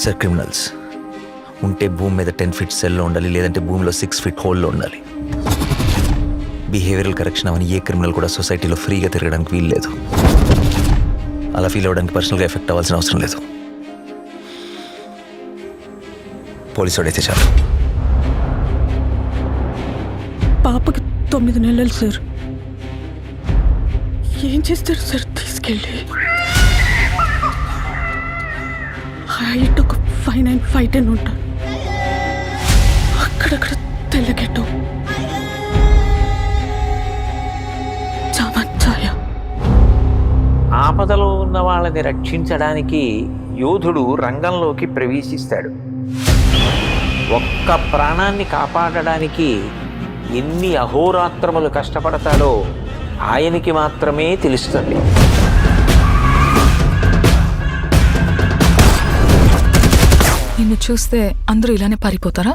Sir criminals ఉంటే భూమి మీద 10 feet సెల్లో ఉండాలి, లేదంటే భూమిలో 6 feet హోల్లో ఉండాలి. బిహేవియరల్ కరెక్షన్ అవని ఏ క్రిమినల్ కూడా సొసైటీలో ఫ్రీగా తిరగడానికి వీలు లేదు. అలా ఫీల్ అవ్వడానికి పర్సనల్గా ఎఫెక్ట్ అవ్వాల్సిన అవసరం లేదు. పోలీసు వాడైతే చాలు. పాపకి 9 నెలలు సార్. ఏం చేస్తారు సార్ తీసుకెళ్ళి? హైట్ ఒక 5'9", 5'10" ఉంటాను. అక్కడక్కడ తెల్లగెట్టు చాయ. ఆపదలో ఉన్న వాళ్ళని రక్షించడానికి యోధుడు రంగంలోకి ప్రవేశిస్తాడు. ఒక్క ప్రాణాన్ని కాపాడడానికి ఎన్ని అహోరాత్రములు కష్టపడతాడో ఆయనకి మాత్రమే తెలుస్తుంది. నిన్ను చూస్తే అందరూ ఇలానే పారిపోతారా?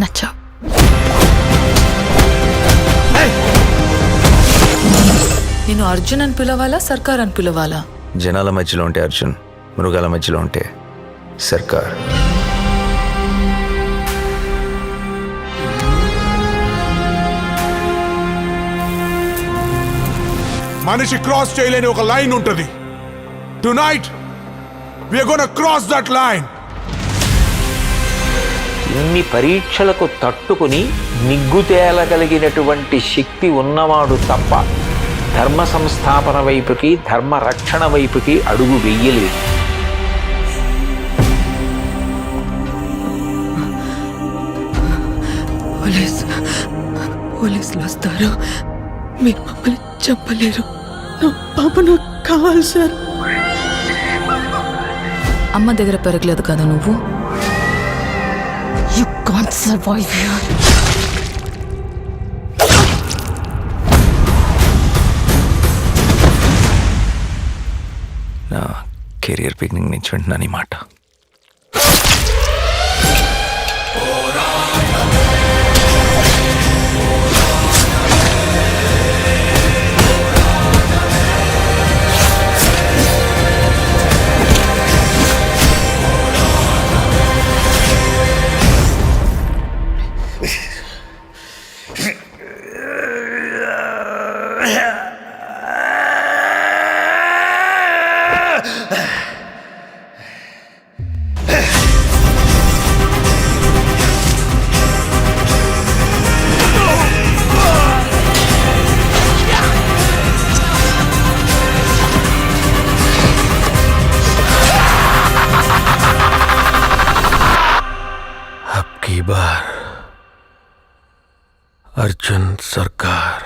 నచ్చా. నేను అర్జున్ అని పిలవాలా, సర్కార్ అని పిలవాలా? జనాల మధ్యలో ఉంటే అర్జున్, మృగాల మధ్యలో ఉంటే సర్కార్. మనిషి క్రాస్ చేయలేని ఒక లైన్ ఉంటుంది. Tonight we are gonna cross that line. ఇన్ని పరీక్షలకు తట్టుకుని నిగ్గు తేలగలిగినటువంటి శక్తి ఉన్నవాడు తప్ప ధర్మ సంస్థాపన వైపుకి, ధర్మ రక్షణ వైపుకి అడుగు వెయ్యలేదు. పోలీసులు వస్తారు, మీరు మమ్మల్ని చెప్పలేరు. నా పాప నాకు కావాలి సార్. అమ్మ దగ్గర పెరగలేదు కదా నువ్వు. You can't survive here. నా కెరియర్ బిగినింగ్ నుంచి వింటున్నాను ఈ మాట. अब की बार अर्जुन सरकार.